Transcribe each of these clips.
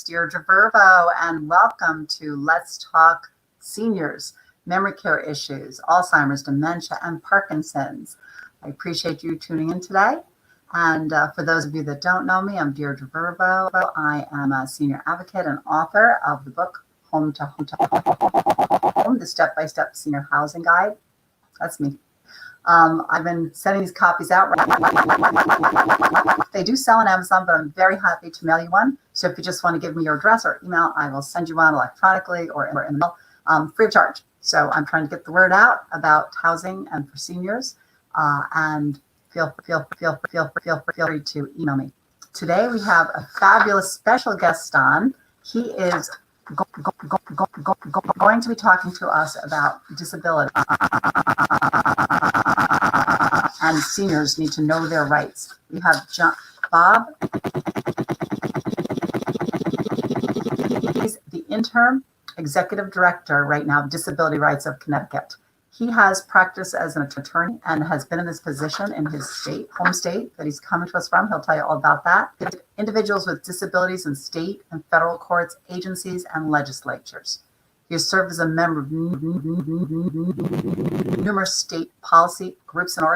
Deirdre Virvo, and welcome to Let's Talk Seniors, Memory Care Issues, Alzheimer's, Dementia, and Parkinson's. I appreciate you tuning in today. And for those of you that don't know me, I'm Deirdre Virvo. I am a senior advocate and author of the book Home to Home, the Step-by-Step Senior Housing Guide. That's me. I've been sending these copies out. They do sell on Amazon, but I'm very happy to mail you one. So if you just want to give me your address or email, I will send you one electronically or in the mail, free of charge. So I'm trying to get the word out about housing and for seniors. And feel free to email me. Today we have a fabulous special guest on. He is going to be talking to us about disability. And seniors need to know their rights. We have Bob. He's the interim executive director right now of Disability Rights of Connecticut. He has practiced as an attorney and has been in this position in his home state that he's coming to us from. He'll tell you all about that. Individuals with disabilities in state and federal courts, agencies, and legislatures. He has served as a member of numerous state policy groups and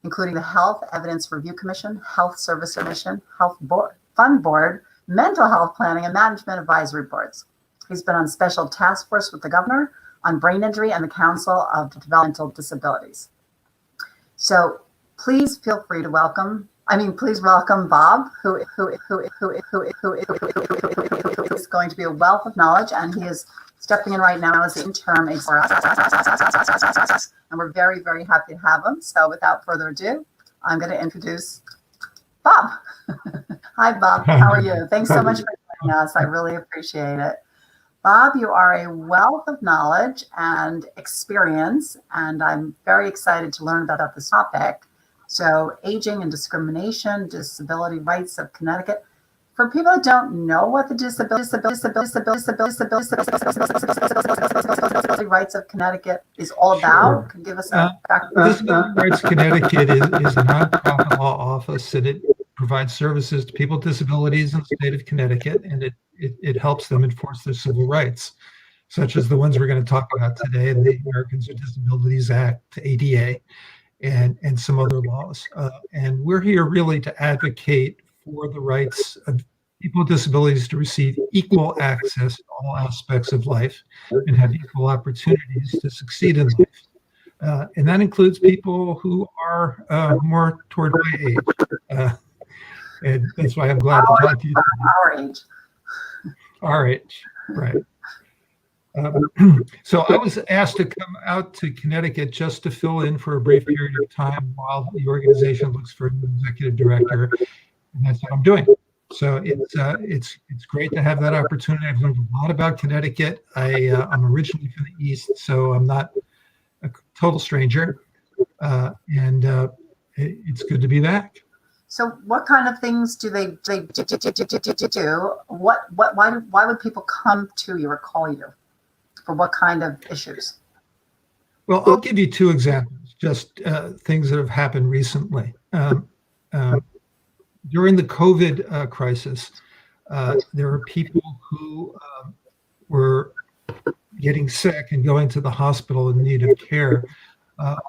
including the Health Evidence Review Commission, Health Service Commission, Health Fund Board, Mental Health Planning, and Management Advisory Boards. He's been on special task force with the governor on brain injury and the Council of Developmental Disabilities. So please feel free to welcome Bob, who is going to be a wealth of knowledge, and he is stepping in right now as the interim executive. And we're very, very happy to have him. So without further ado, I'm going to introduce Bob. Hi, Bob. How are you? Thanks so much for joining us. I really appreciate it. Bob, you are a wealth of knowledge and experience, and I'm very excited to learn about this topic. So, aging and discrimination, disability rights of Connecticut. For people that don't know what the disability rights of Connecticut is all about, can you give us a background? Disability Rights Connecticut is a nonprofit law office, and it provides services to people with disabilities in the state of Connecticut, and it helps them enforce their civil rights, such as the ones we're going to talk about today, the Americans with Disabilities Act, ADA, and some other laws. And we're here really to advocate for the rights of people with disabilities to receive equal access to all aspects of life and have equal opportunities to succeed in life. And that includes people who are more toward my age. And that's why I'm glad to talk to you today. Our age, right. So I was asked to come out to Connecticut just to fill in for a brief period of time while the organization looks for an executive director, and that's what I'm doing. So it's great to have that opportunity. I've learned a lot about Connecticut. I'm originally from the East, so I'm not a total stranger, and it's good to be back. So what kind of things do they do? Why would people come to you or call you? For what kind of issues? Well, I'll give you two examples, just things that have happened recently. During the COVID crisis, there were people who were getting sick and going to the hospital in need of care,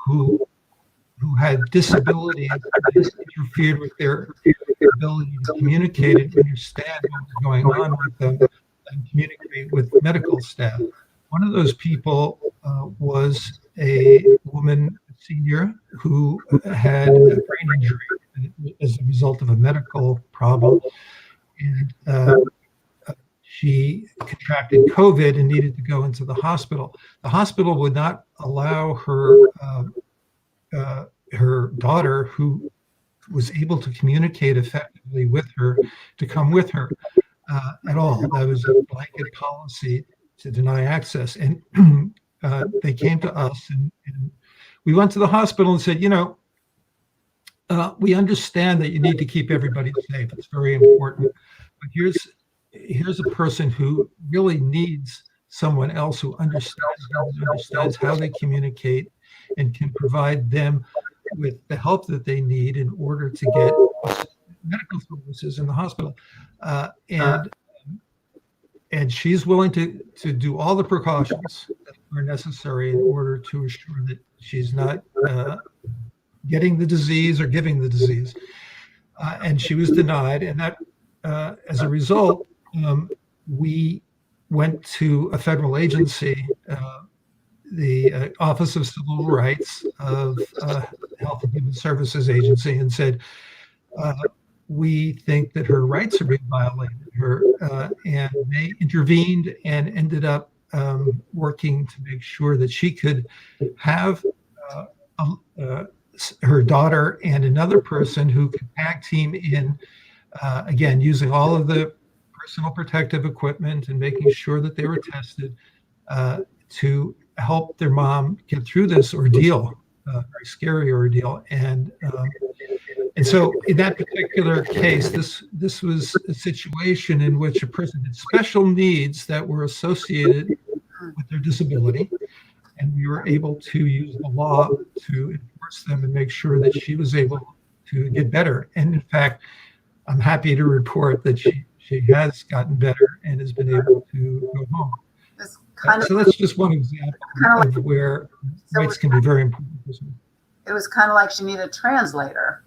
who had disabilities that interfered with their ability to communicate and understand what was going on with them and communicate with medical staff. One of those people was a woman, senior, who had a brain injury as a result of a medical problem. And she contracted COVID and needed to go into the hospital. The hospital would not allow her daughter, who was able to communicate effectively with her, to come with her at all. That was a blanket policy to deny access. And they came to us, and we went to the hospital and said, we understand that you need to keep everybody safe. It's very important. But here's a person who really needs someone else who understands how they communicate and can provide them with the help that they need in order to get medical services in the hospital, and she's willing to do all the precautions that are necessary in order to assure that she's not getting the disease or giving the disease. And she was denied, and that as a result, we went to a federal agency, the Office of Civil Rights of Health and Human Services Agency, and said, we think that her rights are being violated. And they intervened and ended up working to make sure that she could have her daughter and another person who could tag team in, again, using all of the personal protective equipment and making sure that they were tested to help their mom get through this ordeal, very scary ordeal. And so in that particular case, this was a situation in which a person had special needs that were associated with their disability, and we were able to use the law to enforce them and make sure that she was able to get better. And in fact, I'm happy to report that she has gotten better and has been able to go home. So that's just one example of where rights can be very important. It was kind of like she needed a translator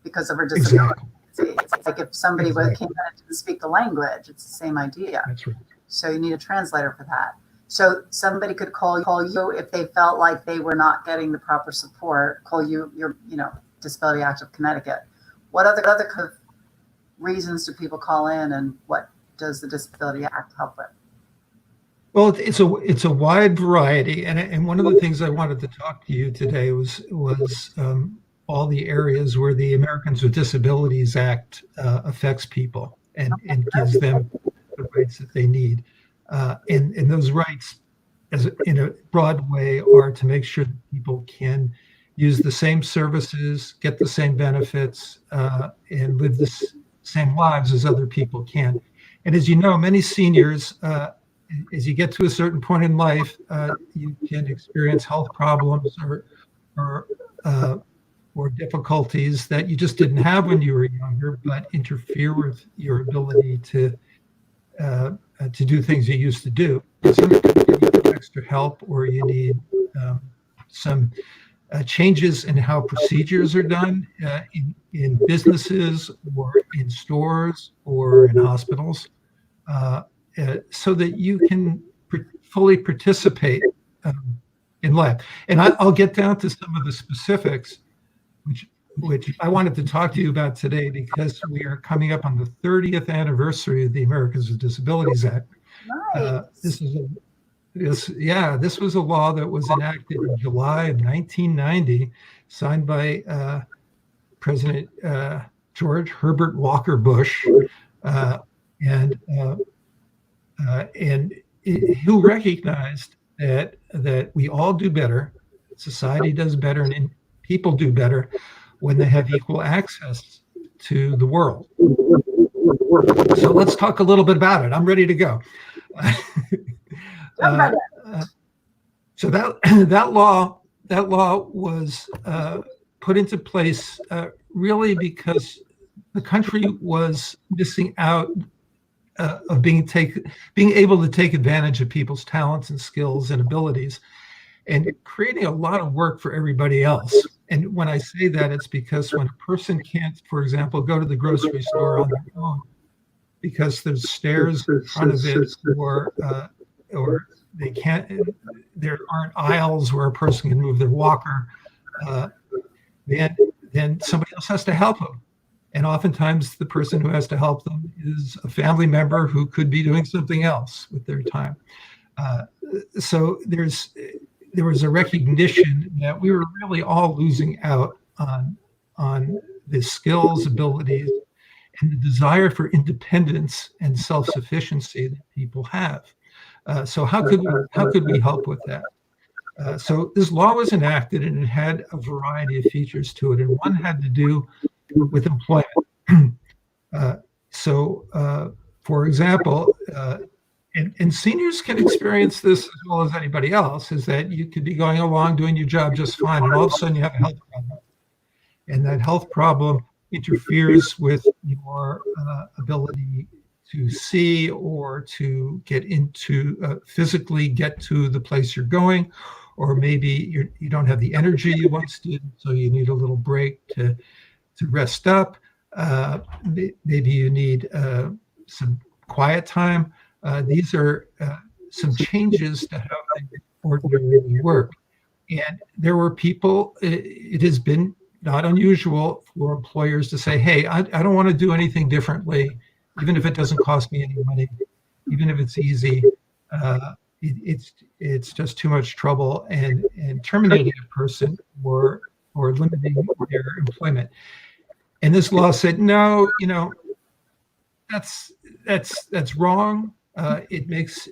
because of her disability. Exactly. It's like if somebody came in and didn't speak the language, it's the same idea. That's right. So you need a translator for that. So somebody could call you if they felt like they were not getting the proper support, call your Disability Act of Connecticut. What other kind of reasons do people call in, and what does the Disability Act help with? Well, it's a wide variety, and one of the things I wanted to talk to you today was all the areas where the Americans with Disabilities Act affects people and gives them the rights that they need. And those rights, in a broad way, are to make sure that people can use the same services, get the same benefits, and live the same lives as other people can. And as you know, many seniors, as you get to a certain point in life, you can experience health problems or difficulties that you just didn't have when you were younger, but interfere with your ability to do things you used to do. Sometimes you need extra help, or you need some changes in how procedures are done in businesses or in stores or in hospitals, so that you can fully participate in life. And I'll get down to some of the specifics, which I wanted to talk to you about today, because we are coming up on the 30th anniversary of the Americans with Disabilities Act. Nice. This was a law that was enacted in July of 1990, signed by President George Herbert Walker Bush, who recognized that we all do better, society does better, and people do better when they have equal access to the world. So let's talk a little bit about it. I'm ready to go. So that law was put into place really because the country was missing out of being able to take advantage of people's talents and skills and abilities, and creating a lot of work for everybody else. And when I say that, it's because when a person can't, for example, go to the grocery store on their own because there's stairs in front of it, or they can't, there aren't aisles where a person can move their walker, then somebody else has to help them. And oftentimes the person who has to help them is a family member who could be doing something else with their time. So there was a recognition that we were really all losing out on the skills, abilities, and the desire for independence and self-sufficiency that people have. So how could we help with that? So this law was enacted, and it had a variety of features to it, and one had to do with employment. For example, and seniors can experience this as well as anybody else, is that you could be going along doing your job just fine, and all of a sudden you have a health problem. And that health problem interferes with your ability to see or to get into physically get to the place you're going, or maybe you don't have the energy you once did, so you need a little break to rest up. Maybe you need some quiet time. These are some changes to how things ordinarily work. And there were people, it has been not unusual for employers to say, hey, I don't want to do anything differently, even if it doesn't cost me any money, even if it's easy. It's just too much trouble, and terminating a person or limiting their employment. And this law said, no, that's wrong. It's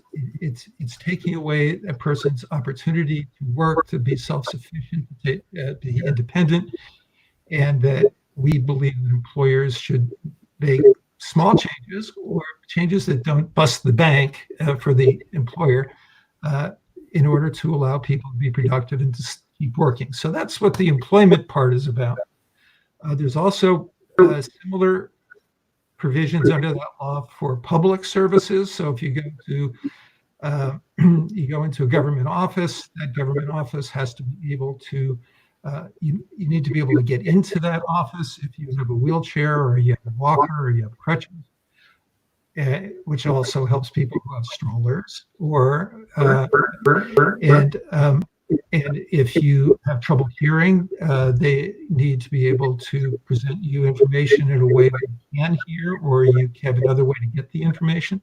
taking away a person's opportunity to work, to be self-sufficient, to be independent, and that we believe that employers should make small changes or changes that don't bust the bank for the employer in order to allow people to be productive and to keep working. So that's what the employment part is about. There's also similar provisions under that law for public services. So if you go into a government office, that government office has to be able to, you need to be able to get into that office if you have a wheelchair or you have a walker or you have crutches, which also helps people who have strollers, and if you have trouble hearing, they need to be able to present you information in a way that you can hear, or you have another way to get the information.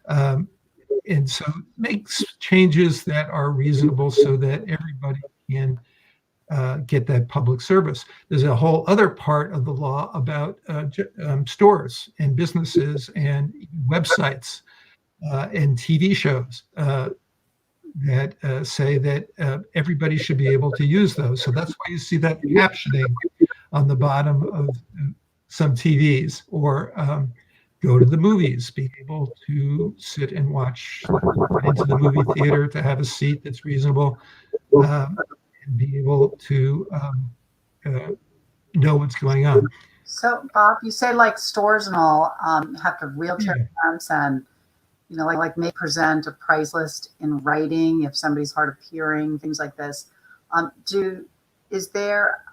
And so makes changes that are reasonable so that everybody can get that public service. There's a whole other part of the law about stores and businesses and websites and TV shows that say that everybody should be able to use those. So that's why you see that captioning on the bottom of some TVs, or go to the movies, be able to sit and watch into the movie theater, to have a seat that's reasonable, and be able to know what's going on. So, Bob, you say like stores and all have to wheelchair ramps and like may present a price list in writing if somebody's hard of hearing, things like this. Is there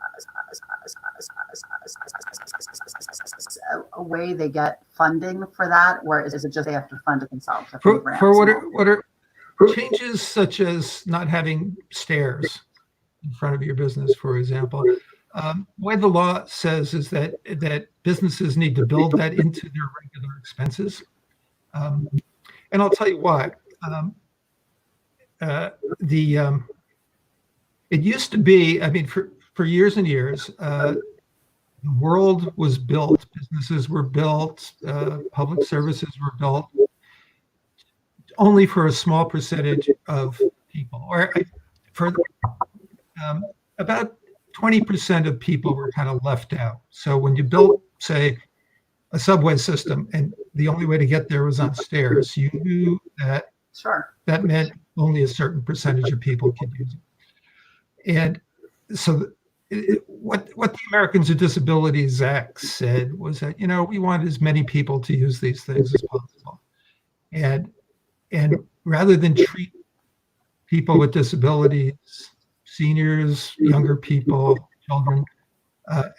a way they get funding for that, or is it just they have to fund it themselves? For what are changes such as not having stairs in front of your business, for example? The way the law says is that businesses need to build that into their regular expenses. And I'll tell you why. It used to be, I mean, for years and years, the world was built, businesses were built, public services were built only for a small percentage of people, or for about 20% of people were kind of left out. So when you built, say, a subway system, and the only way to get there was on stairs, you knew that that meant only a certain percentage of people could use it. And so what the Americans with Disabilities Act said was that, we want as many people to use these things as possible. And rather than treat people with disabilities, seniors, younger people, children,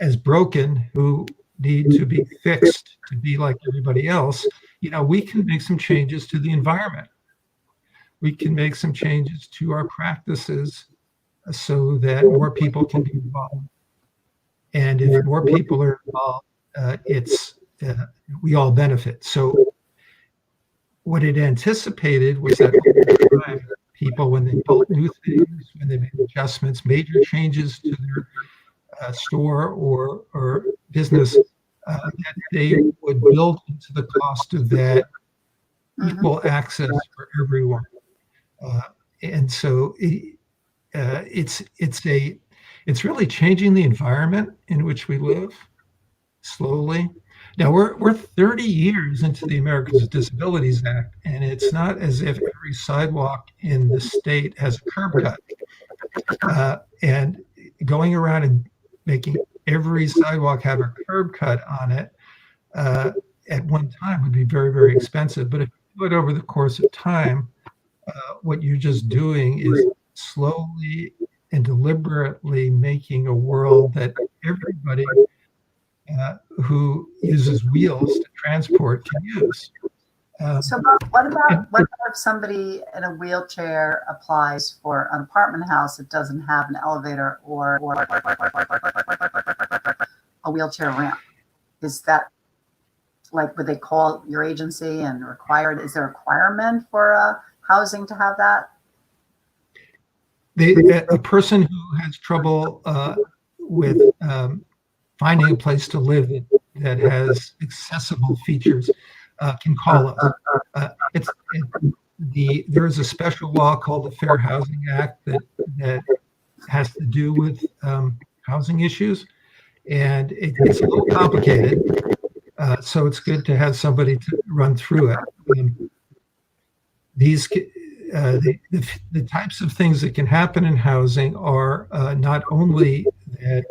as broken, who need to be fixed to be like everybody else, we can make some changes to the environment. We can make some changes to our practices so that more people can be involved. And if more people are involved, we all benefit. So what it anticipated was that over time, people, when they built new things, when they made adjustments, major changes to their store or business, that they would build into the cost of that equal access for everyone. And so it's really changing the environment in which we live slowly. Now we're 30 years into the Americans with Disabilities Act, and it's not as if every sidewalk in the state has a curb cut. And going around and making every sidewalk have a curb cut on it at one time would be very, very expensive. But if you do it over the course of time, what you're just doing is slowly and deliberately making a world that everybody who uses wheels to transport can use. So what about if somebody in a wheelchair applies for an apartment house that doesn't have an elevator or a wheelchair ramp? Is that like, would they call your agency and require it? Is there a requirement for housing to have that? A person who has trouble with finding a place to live that has accessible features can call us. There is a special law called the Fair Housing Act that has to do with housing issues, and it's a little complicated. So it's good to have somebody to run through it. The types of things that can happen in housing are not only that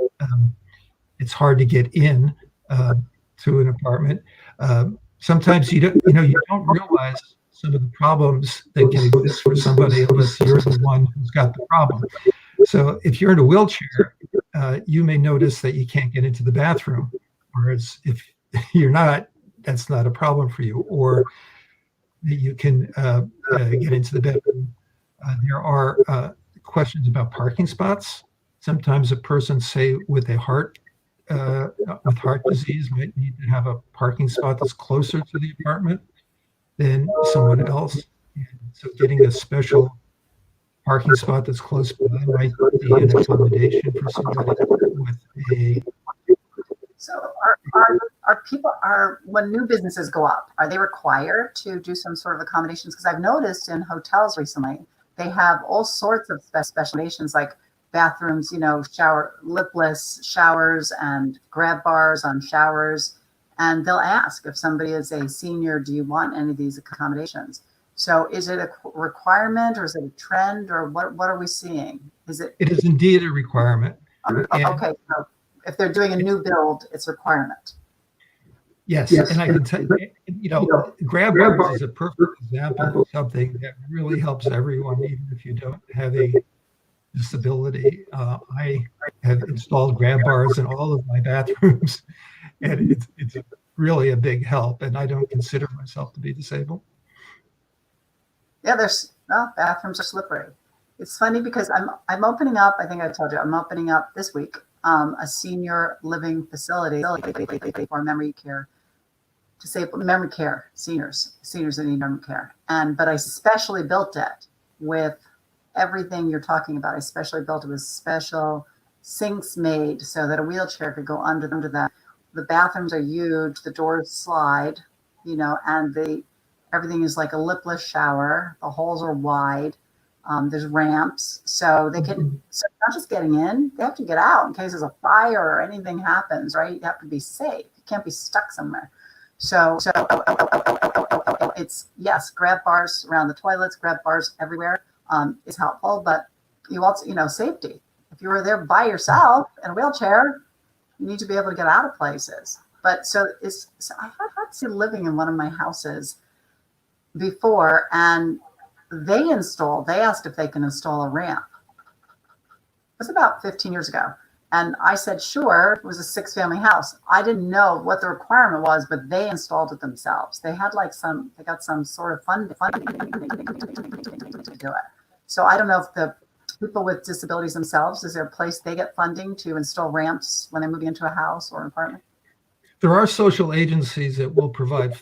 it's hard to get in to an apartment. Sometimes you don't realize some of the problems that can exist for somebody unless you're the one who's got the problem. So if you're in a wheelchair, you may notice that you can't get into the bathroom, whereas if you're not, that's not a problem for you, or that you can get into the bedroom. There are questions about parking spots. Sometimes a person, say, with heart disease, might need to have a parking spot that's closer to the apartment than someone else. And so getting a special parking spot that's close by might be an accommodation for somebody with a. So when new businesses go up, are they required to do some sort of accommodations? Because I've noticed in hotels recently, they have all sorts of specializations like bathrooms, lipless showers and grab bars on showers. And they'll ask if somebody is a senior, do you want any of these accommodations? So is it a requirement, or is it a trend, or what are we seeing? It is indeed a requirement. Okay, so if they're doing a new build, it's a requirement. Yes, and I can tell you, grab bars is a perfect example of something that really helps everyone, even if you don't have a disability. I have installed grab bars in all of my bathrooms, and it's really a big help, and I don't consider myself to be disabled. Yeah, bathrooms are slippery. It's funny because I'm opening up, I think I told you, I'm opening up this week a senior living facility for memory care, memory care, seniors that need memory care. But I specially built it with everything you're talking about. I specially built it with special sinks made so that a wheelchair could go under that. The bathrooms are huge, the doors slide, and everything is like a lipless shower. The holes are wide. There's ramps, so they can. So not just getting in; they have to get out in case there's a fire or anything happens. Right? You have to be safe. You can't be stuck somewhere. So it's yes, grab bars around the toilets, grab bars everywhere is helpful. But you also, safety. If you were there by yourself in a wheelchair, you need to be able to get out of places. But so I had to living in one of my houses before, and they asked if they can install a ramp. It was about 15 years ago. And I said, sure. It was a 6-family house. I didn't know what the requirement was, but they installed it themselves. They had they got some sort of funding to do it. So I don't know if the people with disabilities themselves, is there a place they get funding to install ramps when they're moving into a house or an apartment? There are social agencies that will provide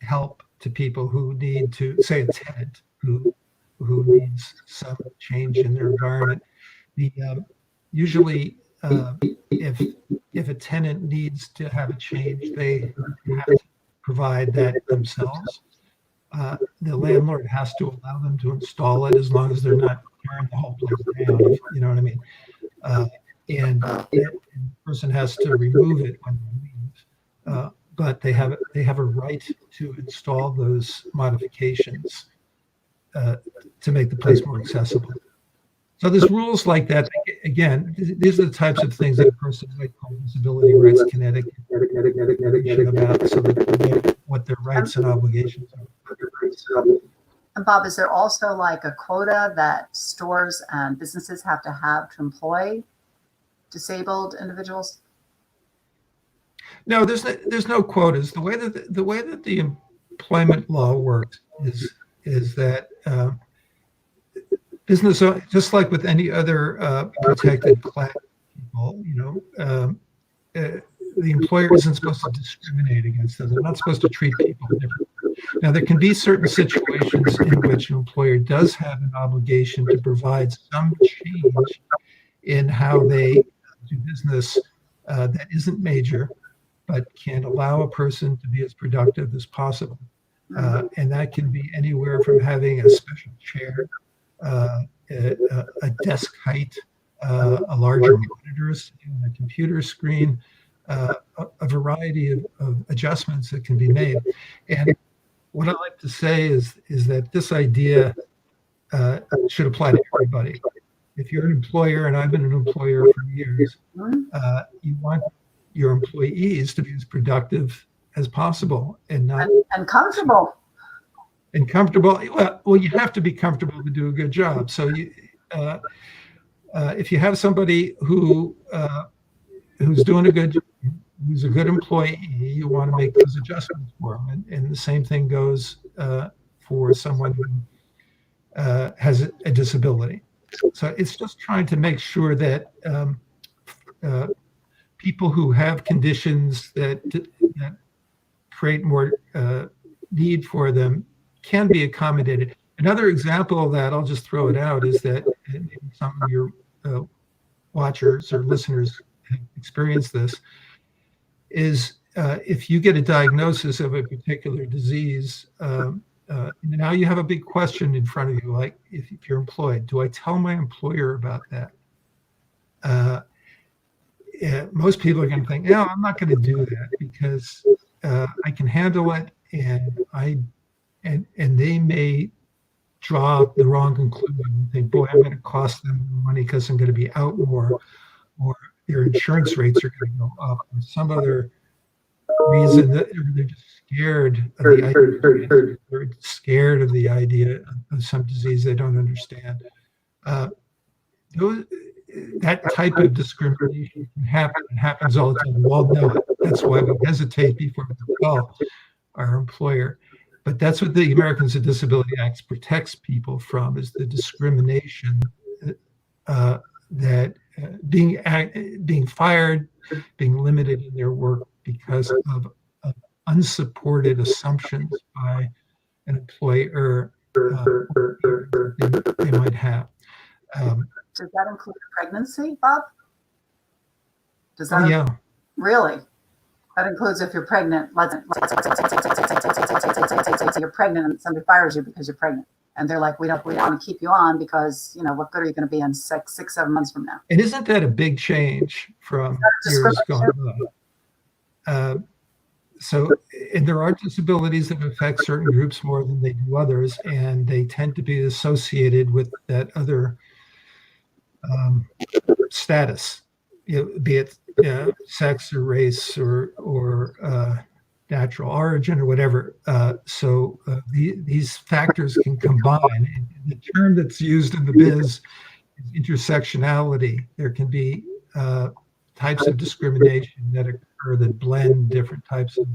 help to people who need to, say, a tenant who needs some change in their environment. Usually, if a tenant needs to have a change, they have to provide that themselves. The landlord has to allow them to install it as long as they're not tearing the whole place down. You know what I mean? And the person has to remove it when they leave. But they have a right to install those modifications to make the place more accessible. So there's rules like that, again, these are the types of things that a person might call Disability Rights Connecticut about, so that they know what their rights and obligations are. And Bob, is there also like a quota that stores and businesses have to have to employ disabled individuals? No, there's no quotas. The way that the employment law works is that business, just like with any other protected class people, the employer isn't supposed to discriminate against them. They're not supposed to treat people differently. Now, there can be certain situations in which an employer does have an obligation to provide some change in how they do business that isn't major, but can allow a person to be as productive as possible. And that can be anywhere from having a special chair, a desk height, a larger monitor, a computer screen, a variety of adjustments that can be made. And what I like to say is that this idea should apply to everybody. If you're an employer, and I've been an employer for years, you want your employees to be as productive as possible and not and comfortable. And comfortable. Well, you have to be comfortable to do a good job. So if you have somebody who's doing who's a good employee, you want to make those adjustments for them. And the same thing goes for someone who has a disability. So it's just trying to make sure that people who have conditions that create more need for them can be accommodated. Another example of that, I'll just throw it out, is that maybe some of your watchers or listeners have experienced this, is if you get a diagnosis of a particular disease, now you have a big question in front of you, like if you're employed, do I tell my employer about that? Most people are going to think, no, I'm not going to do that because I can handle it, and they may draw the wrong conclusion and think, boy, I'm going to cost them money because I'm going to be out more, or their insurance rates are going to go up, or some other reason that they're just scared of the idea. They're scared of the idea of some disease they don't understand. That type of discrimination can happen. It happens all the time. We all know it. That's why we hesitate before we tell our employer. But that's what the Americans with Disabilities Act protects people from, is the discrimination that being fired, being limited in their work because of unsupported assumptions by an employer they might have. Does that include pregnancy, Bob? Does that? Oh, yeah. Really? That includes if you're pregnant. Let's say you're pregnant and somebody fires you because you're pregnant, and they're like, we want to keep you on because what good are you going to be in 6-7 months from now? And isn't that a big change from years gone by? And there are disabilities that affect certain groups more than they do others, and they tend to be associated with that other status, be it sex or race or natural origin or whatever. So these factors can combine. And the term that's used in the biz is intersectionality. There can be types of discrimination that occur that blend different types of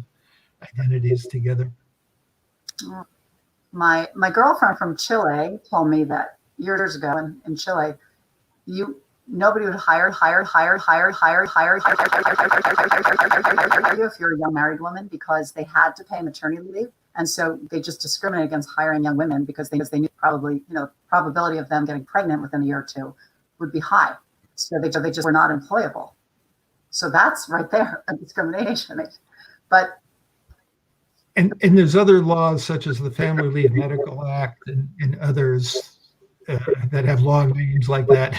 identities together. My girlfriend from Chile told me that years ago in Chile, nobody would hire you if you're a young married woman because they had to pay maternity leave, and so they just discriminate against hiring young women because they knew probably probability of them getting pregnant within a year or two would be high, so they just were not employable. So that's right there a discrimination. But and there's other laws such as the Family Leave Medical Act and others that have long names like that.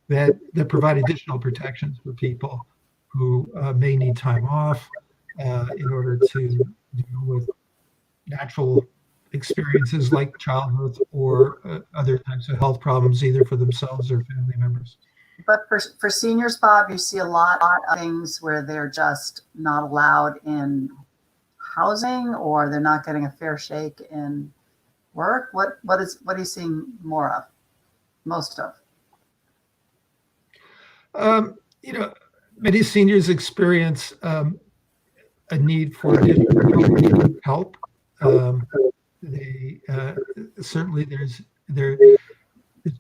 that provide additional protections for people who may need time off in order to deal with natural experiences like childbirth or other types of health problems, either for themselves or family members. But for seniors, Bob, you see a lot of things where they're just not allowed in housing, or they're not getting a fair shake in work. What are you seeing more of, most of? You know, many seniors experience a need for additional help. They certainly there's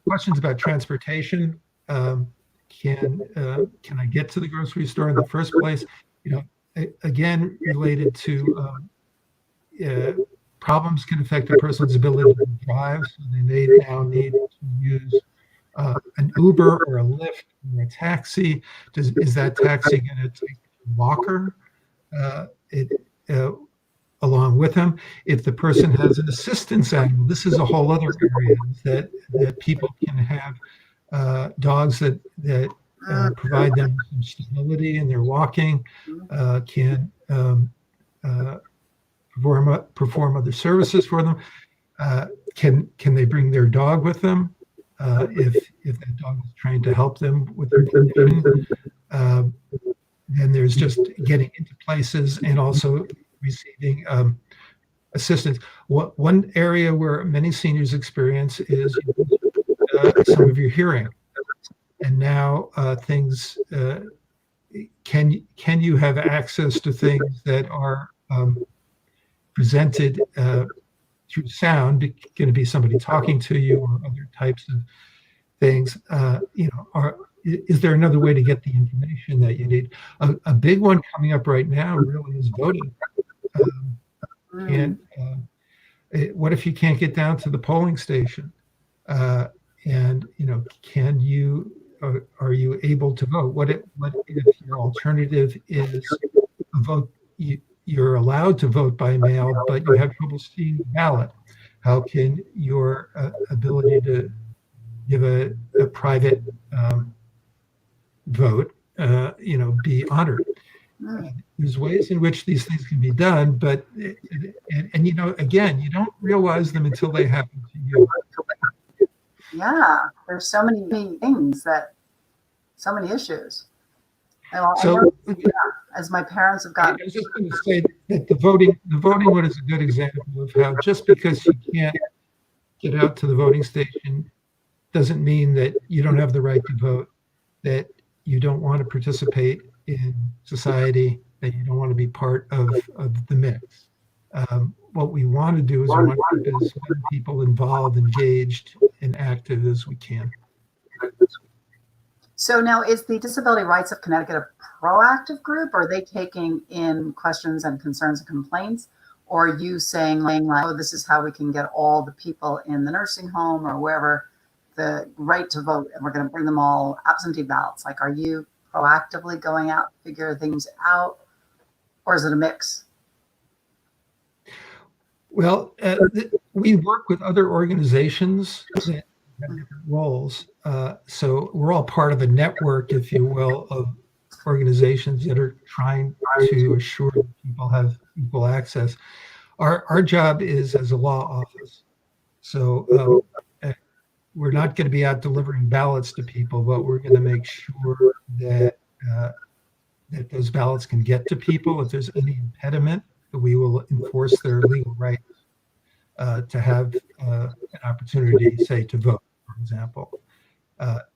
questions about transportation. Can I get to the grocery store in the first place? You know, again, related to problems can affect a person's ability to drive, so they may now need to use an Uber or a Lyft or a taxi. Is that taxi going to take a walker it, along with him? If the person has an assistance animal, this is a whole other area that people can have dogs that provide them some stability in their walking, can perform other services for them. Can they bring their dog with them if that dog is trained to help them with their condition? And there's just getting into places and also receiving assistance. One area where many seniors experience is some of your hearing, and now things. Can you have access to things that are presented through sound? Going to be somebody talking to you or other types of things? Is there another way to get the information that you need? A big one coming up right now really is voting. What if you can't get down to the polling station? And can you? Are you able to vote? What if your alternative is a vote? You're allowed to vote by mail, but you have trouble seeing the ballot. How can your ability to give a private vote, be honored? There's ways in which these things can be done, but again, you don't realize them until they happen to you. Yeah, there's so many things so many issues. As my parents have gotten. I was just going to say that the voting one is a good example of how just because you can't get out to the voting station doesn't mean that you don't have the right to vote, that you don't want to participate in society, that you don't want to be part of the mix. What we want to do is we want to keep as many people involved, engaged, and active as we can. So now, is the Disability Rights of Connecticut a proactive group, or are they taking in questions and concerns and complaints? Or are you saying, like, oh, this is how we can get all the people in the nursing home or wherever the right to vote, and we're going to bring them all absentee ballots? Like, are you proactively going out to figure things out, or is it a mix? Well, we work with other organizations that have different roles. So we're all part of a network, if you will, of organizations that are trying to assure that people have equal access. Our job is as a law office. So we're not going to be out delivering ballots to people, but we're going to make sure that that those ballots can get to people. If there's any impediment, we will enforce their legal right to have an opportunity, say, to vote, for example.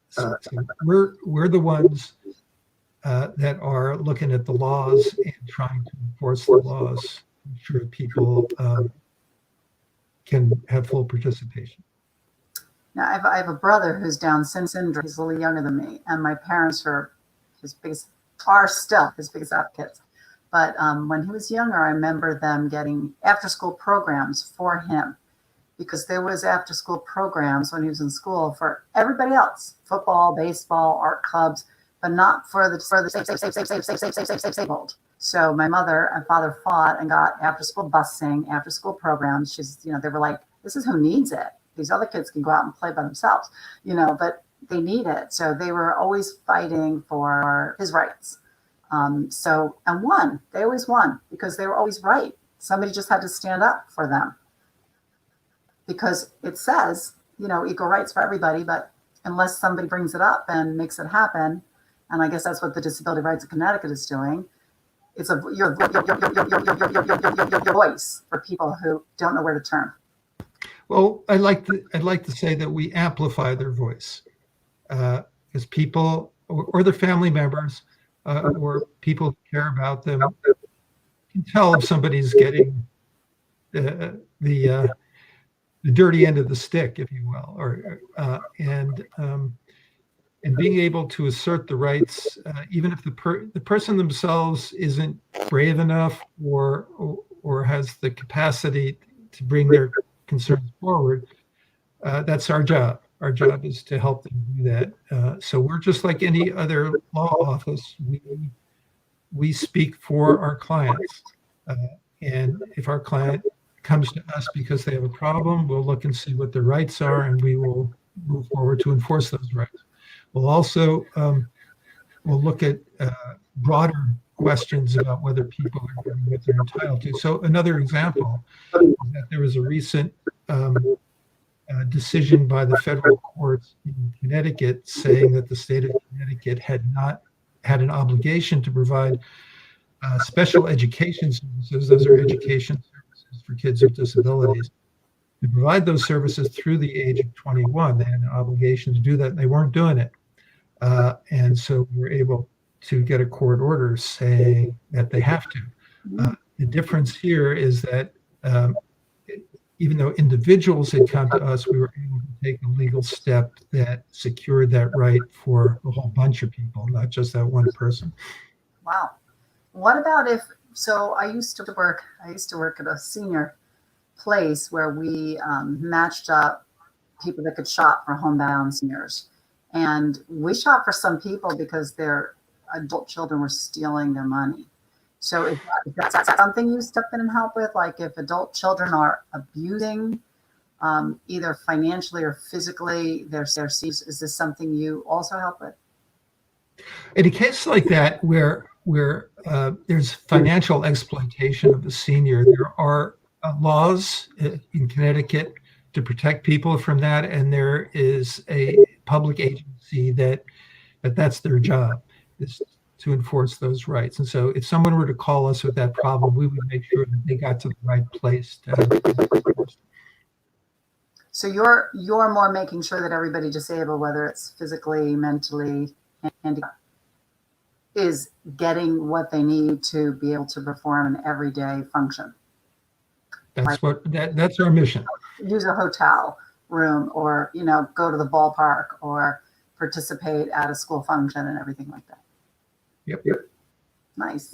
So we're the ones that are looking at the laws and trying to enforce the laws to ensure people can have full participation. Now, I have a brother who's Down syndrome. He's a little younger than me, and my parents are still his biggest advocates. But when he was younger, I remember them getting after-school programs for him, because there was after-school programs when he was in school for everybody else: football, baseball, art clubs, but not for the disabled. So my mother and father fought and got after-school busing, after-school programs. They were like, this is who needs it. These other kids can go out and play by themselves, but they need it. So they were always fighting for his rights. And won. They always won because they were always right. Somebody just had to stand up for them. because it says, equal rights for everybody, but unless somebody brings it up and makes it happen, and I guess that's what the Disability Rights of Connecticut is doing, it's your voice for people who don't know where to turn. Well, I'd like to say that we amplify their voice, because people or their family members or people who care about them can tell if somebody's getting the dirty end of the stick, if you will, and being able to assert the rights, even if the person themselves isn't brave enough or has the capacity to bring their concerns forward. That's our job. Our job is to help them do that. So we're just like any other law office. We speak for our clients, and if our client comes to us because they have a problem, we'll look and see what their rights are, and we will move forward to enforce those rights. We'll also we'll look at broader questions about whether people are getting what they're entitled to. So another example is that there was a recent decision by the federal courts in Connecticut saying that the state of Connecticut had not had an obligation to provide special education services. Those are education services for kids with disabilities. To provide those services through the age of 21. They had an obligation to do that, and they weren't doing it. And so we were able to get a court order saying that they have to. The difference here is that even though individuals had come to us, we were able to take a legal step that secured that right for a whole bunch of people, not just that one person. Wow. What about I used to work at a senior place where we matched up people that could shop for homebound seniors. And we shop for some people because their adult children were stealing their money. So is that something you step in and help with? Like if adult children are abusing either financially or physically their seeds, is this something you also help with? In a case like that where there's financial exploitation of the senior, there are laws in Connecticut to protect people from that, and there is a public agency that's their job, is to enforce those rights. And so if someone were to call us with that problem, we would make sure that they got to the right place to have it enforced. So you're more making sure that everybody disabled, whether it's physically, mentally, handicapped, is getting what they need to be able to perform an everyday function. That's our mission. Use a hotel room, or go to the ballpark, or participate at a school function and everything like that. Yep. Nice.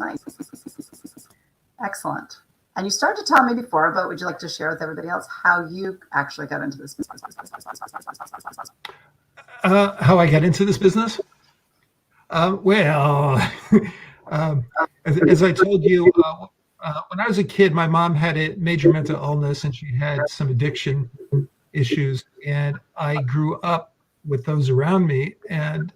Excellent. And you started to tell me before, but would you like to share with everybody else how you actually got into this business? How I got into this business? As I told you, when I was a kid, my mom had a major mental illness and she had some addiction issues, and I grew up with those around me. And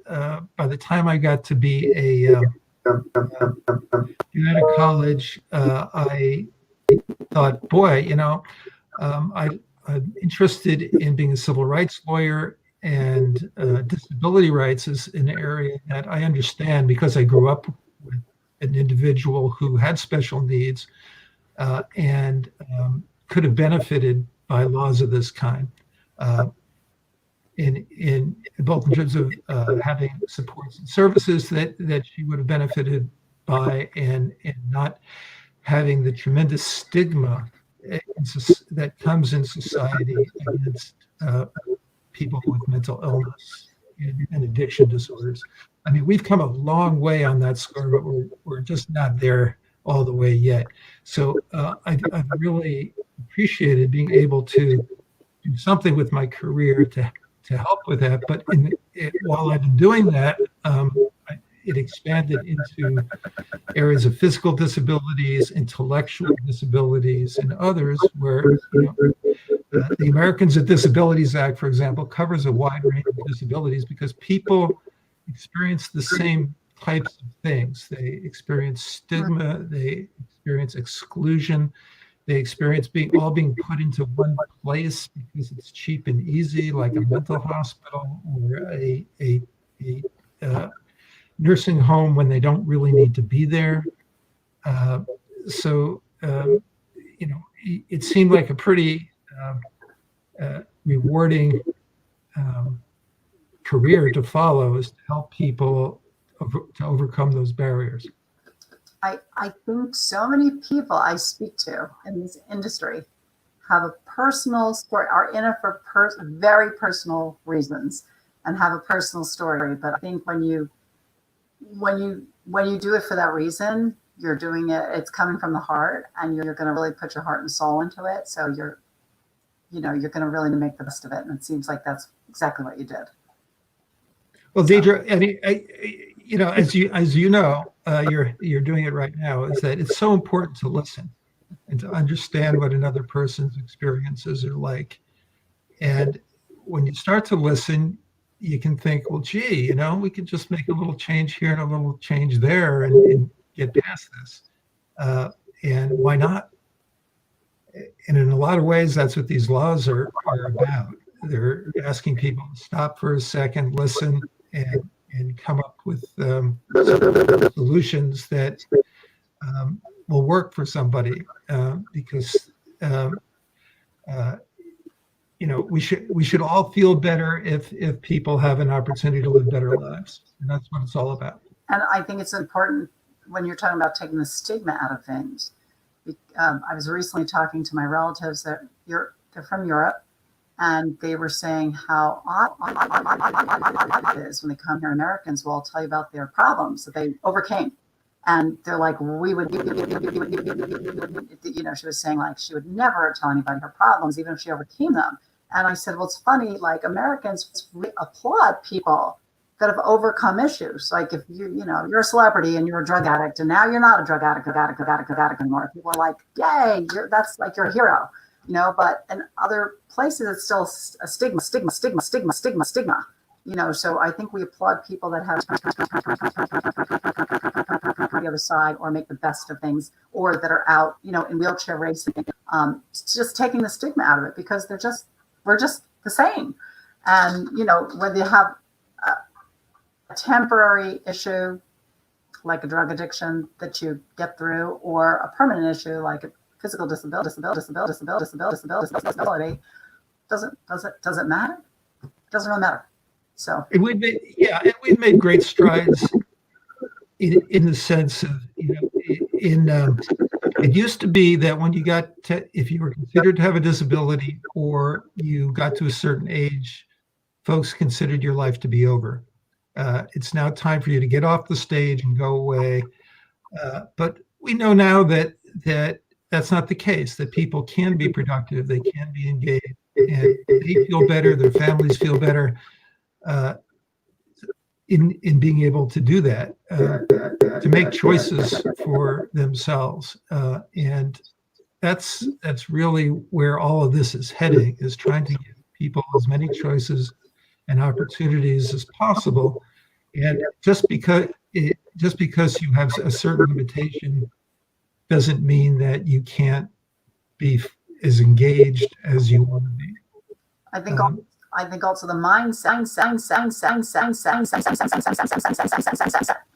by the time I got to be out of college, I thought, boy, I'm interested in being a civil rights lawyer, and disability rights is an area that I understand because I grew up with an individual who had special needs and could have benefited by laws of this kind, in both in terms of having supports and services that she would have benefited by, and not having the tremendous stigma that comes in society against people with mental illness and addiction disorders. I mean, we've come a long way on that score, but we're just not there all the way yet. So I've really appreciated being able to do something with my career to help with that. But while I've been doing that, it expanded into areas of physical disabilities, intellectual disabilities, and others where the Americans with Disabilities Act, for example, covers a wide range of disabilities because people experience the same types of things. They experience stigma, they experience exclusion, They experience all being put into one place because it's cheap and easy, like a mental hospital or a nursing home when they don't really need to be there. So, it seemed like a pretty rewarding career to follow, is to help people to overcome those barriers. I think so many people I speak to in this industry have a personal story, are in it for very personal reasons and have a personal story. But I think when you do it for that reason, you're doing it, it's coming from the heart, and you're going to really put your heart and soul into it. So you're going to really make the best of it. And it seems like that's exactly what you did. Well, Deirdre, as you know, you're doing it right now, is that it's so important to listen and to understand what another person's experiences are like. And when you start to listen, you can think, well, gee, we could just make a little change here and a little change there and get past this. And why not? And in a lot of ways, that's what these laws are about. They're asking people to stop for a second, listen, and come up with solutions that will work for somebody, because we should all feel better if people have an opportunity to live better lives, and that's what it's all about. And I think it's important when you're talking about taking the stigma out of things. I was recently talking to my relatives that they're from Europe, and they were saying how it is when they come here. Americans will tell you about their problems that they overcame. And they're like, she was saying, like, she would never tell anybody her problems, even if she overcame them. And I said, well, it's funny, like, Americans applaud people that have overcome issues. Like, if you're a celebrity and you're a drug addict, and now you're not a drug addict anymore. People are like, yay, that's like you're a hero. But in other places, it's still a stigma. So I think we applaud people that have the other side, or make the best of things, or that are out, in wheelchair racing. Just taking the stigma out of it, because we're just the same. And, whether you have a temporary issue, like a drug addiction that you get through, or a permanent issue like a physical disability, does it matter? It doesn't really matter. So we've made great strides in the sense of, it used to be that when if you were considered to have a disability, or you got to a certain age, folks considered your life to be over. It's now time for you to get off the stage and go away. But we know now that that's not the case, that people can be productive, they can be engaged, and they feel better, their families feel better in being able to do that, to make choices for themselves. And that's really where all of this is heading, is trying to give people as many choices and opportunities as possible. And just because you have a certain limitation doesn't mean that you can't be as engaged as you want to be. I think also the mindset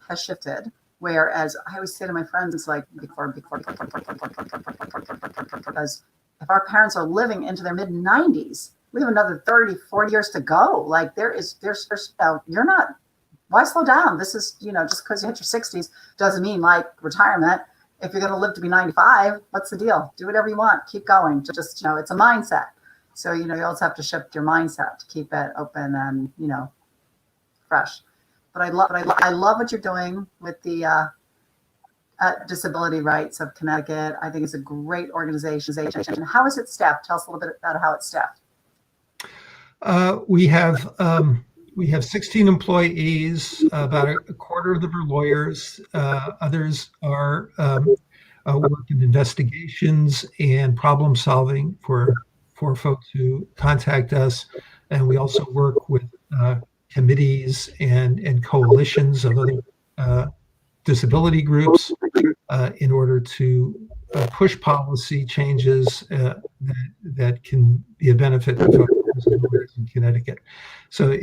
has shifted. Whereas I always say to my friends, it's like because if our parents are living into their mid 90s, we have another 30, 40 years to go. Like there's you're not, why slow down? This is, just because you hit your 60s doesn't mean like retirement. If you're going to live to be 95, what's the deal? Do whatever you want. Keep going. Just, it's a mindset. So, you also have to shift your mindset to keep it open and, fresh. But I love what you're doing with the Disability Rights of Connecticut. I think it's a great organization. How is it staffed? Tell us a little bit about how it's staffed. We have 16 employees. About a quarter of them are lawyers. Others are work in investigations and problem solving for folks who contact us. And we also work with committees and coalitions of other disability groups in order to push policy changes that can be a benefit to folks in Connecticut. So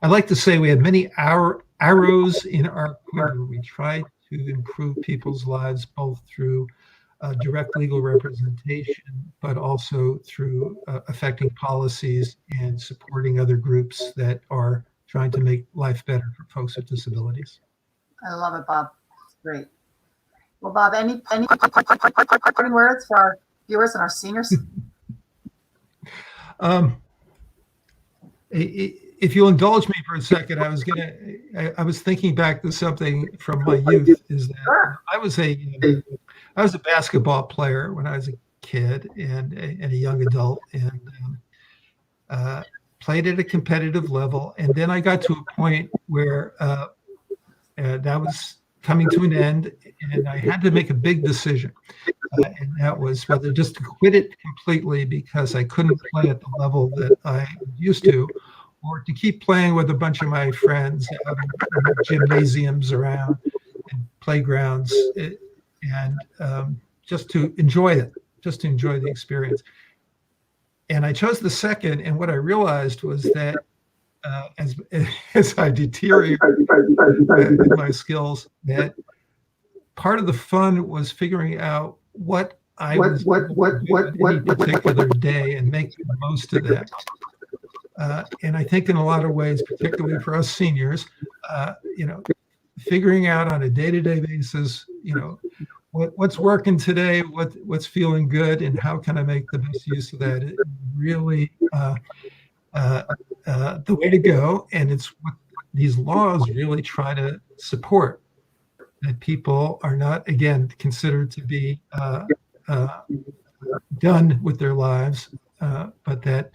I like to say we have many arrows in our quiver. We try to improve people's lives both through direct legal representation, but also through affecting policies and supporting other groups that are trying to make life better for folks with disabilities. I love it, Bob. It's great. Well, Bob, any parting words for our viewers and our seniors? If you'll indulge me for a second, I was thinking back to something from my youth. Is that Sure. I was a basketball player when I was a kid and a young adult, and played at a competitive level. And then I got to a point where that was coming to an end, and I had to make a big decision. And that was whether just to quit it completely because I couldn't play at the level that I used to, or to keep playing with a bunch of my friends out in gymnasiums around and playgrounds, and just to enjoy it, just to enjoy the experience. And I chose the second, and what I realized was that as I deteriorated in my skills, that part of the fun was figuring out what I was any particular day and make the most of that. And I think in a lot of ways, particularly for us seniors, figuring out on a day-to-day basis, what's working today, what's feeling good, and how can I make the best use of that? It really the way to go, and it's what these laws really try to support, that people are not, again, considered to be done with their lives, but that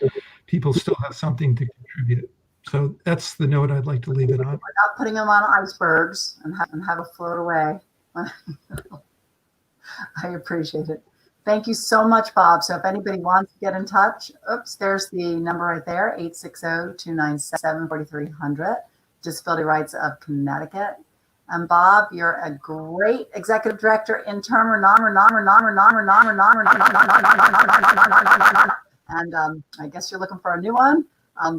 people still have something to contribute. So that's the note I'd like to leave it on. We're not putting them on icebergs and have it float away. I appreciate it. Thank you so much, Bob. So if anybody wants to get in touch, there's the number right there, 860-297-4300, Disability Rights of Connecticut. And Bob, you're a great executive director, interim, and I guess you're looking for a new one.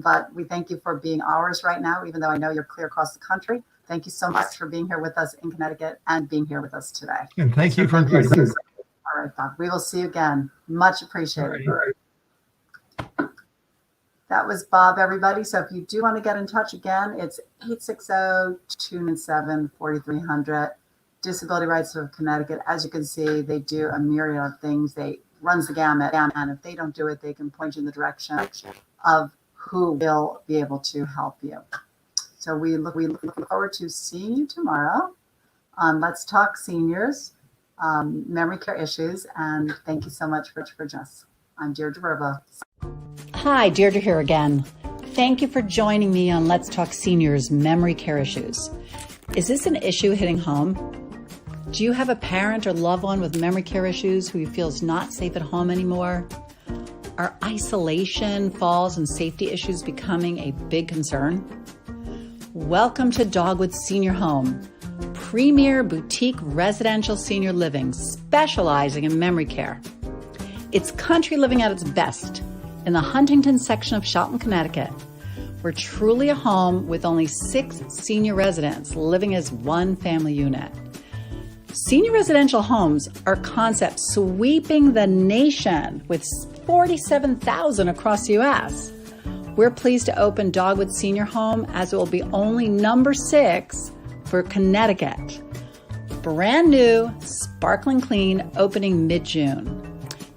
But we thank you for being ours right now, even though I know you're clear across the country. Thank you so much for being here with us in Connecticut and being here with us today. And thank you for inviting me. All right, Bob. We will see you again. Much appreciated. All right. That was Bob, everybody. So if you do want to get in touch again, it's 860-297-4300, Disability Rights of Connecticut. As you can see, they do a myriad of things. They runs the gamut, and if they don't do it, they can point you in the direction of who will be able to help you. So we look forward to seeing you tomorrow on Let's Talk Seniors, Memory Care Issues, and thank you so much for Jess. I'm Deirdre Virvo. Hi, Deirdre here again. Thank you for joining me on Let's Talk Seniors Memory Care Issues. Is this an issue hitting home? Do you have a parent or loved one with memory care issues who you feel is not safe at home anymore? Are isolation, falls, and safety issues becoming a big concern? Welcome to Dogwood Senior Home, premier boutique residential senior living specializing in memory care. It's country living at its best in the Huntington section of Shelton, Connecticut. We're truly a home with only 6 senior residents living as one family unit. Senior residential homes are concepts sweeping the nation with 47,000 across the U.S. We're pleased to open Dogwood Senior Home as it will be only number 6 for Connecticut. Brand new, sparkling clean, opening mid-June.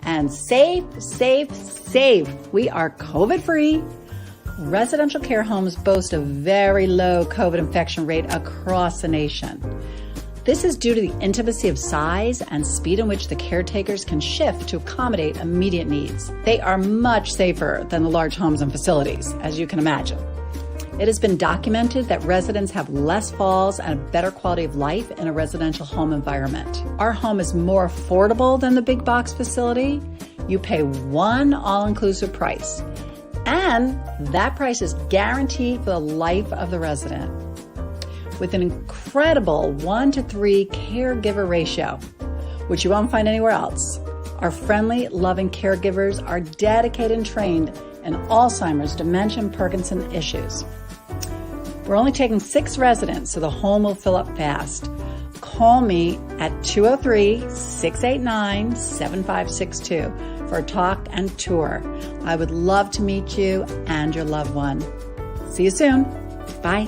And safe. We are COVID-free. Residential care homes boast a very low COVID infection rate across the nation. This is due to the intimacy of size and speed in which the caretakers can shift to accommodate immediate needs. They are much safer than the large homes and facilities, as you can imagine. It has been documented that residents have less falls and a better quality of life in a residential home environment. Our home is more affordable than the big box facility. You pay one all-inclusive price, and that price is guaranteed for the life of the resident. With an incredible 1-to-3 caregiver ratio, which you won't find anywhere else. Our friendly, loving caregivers are dedicated and trained in Alzheimer's, dementia, and Parkinson issues. We're only taking 6 residents, so the home will fill up fast. Call me at 203-689-7562 for a talk and tour. I would love to meet you and your loved one. See you soon. Bye.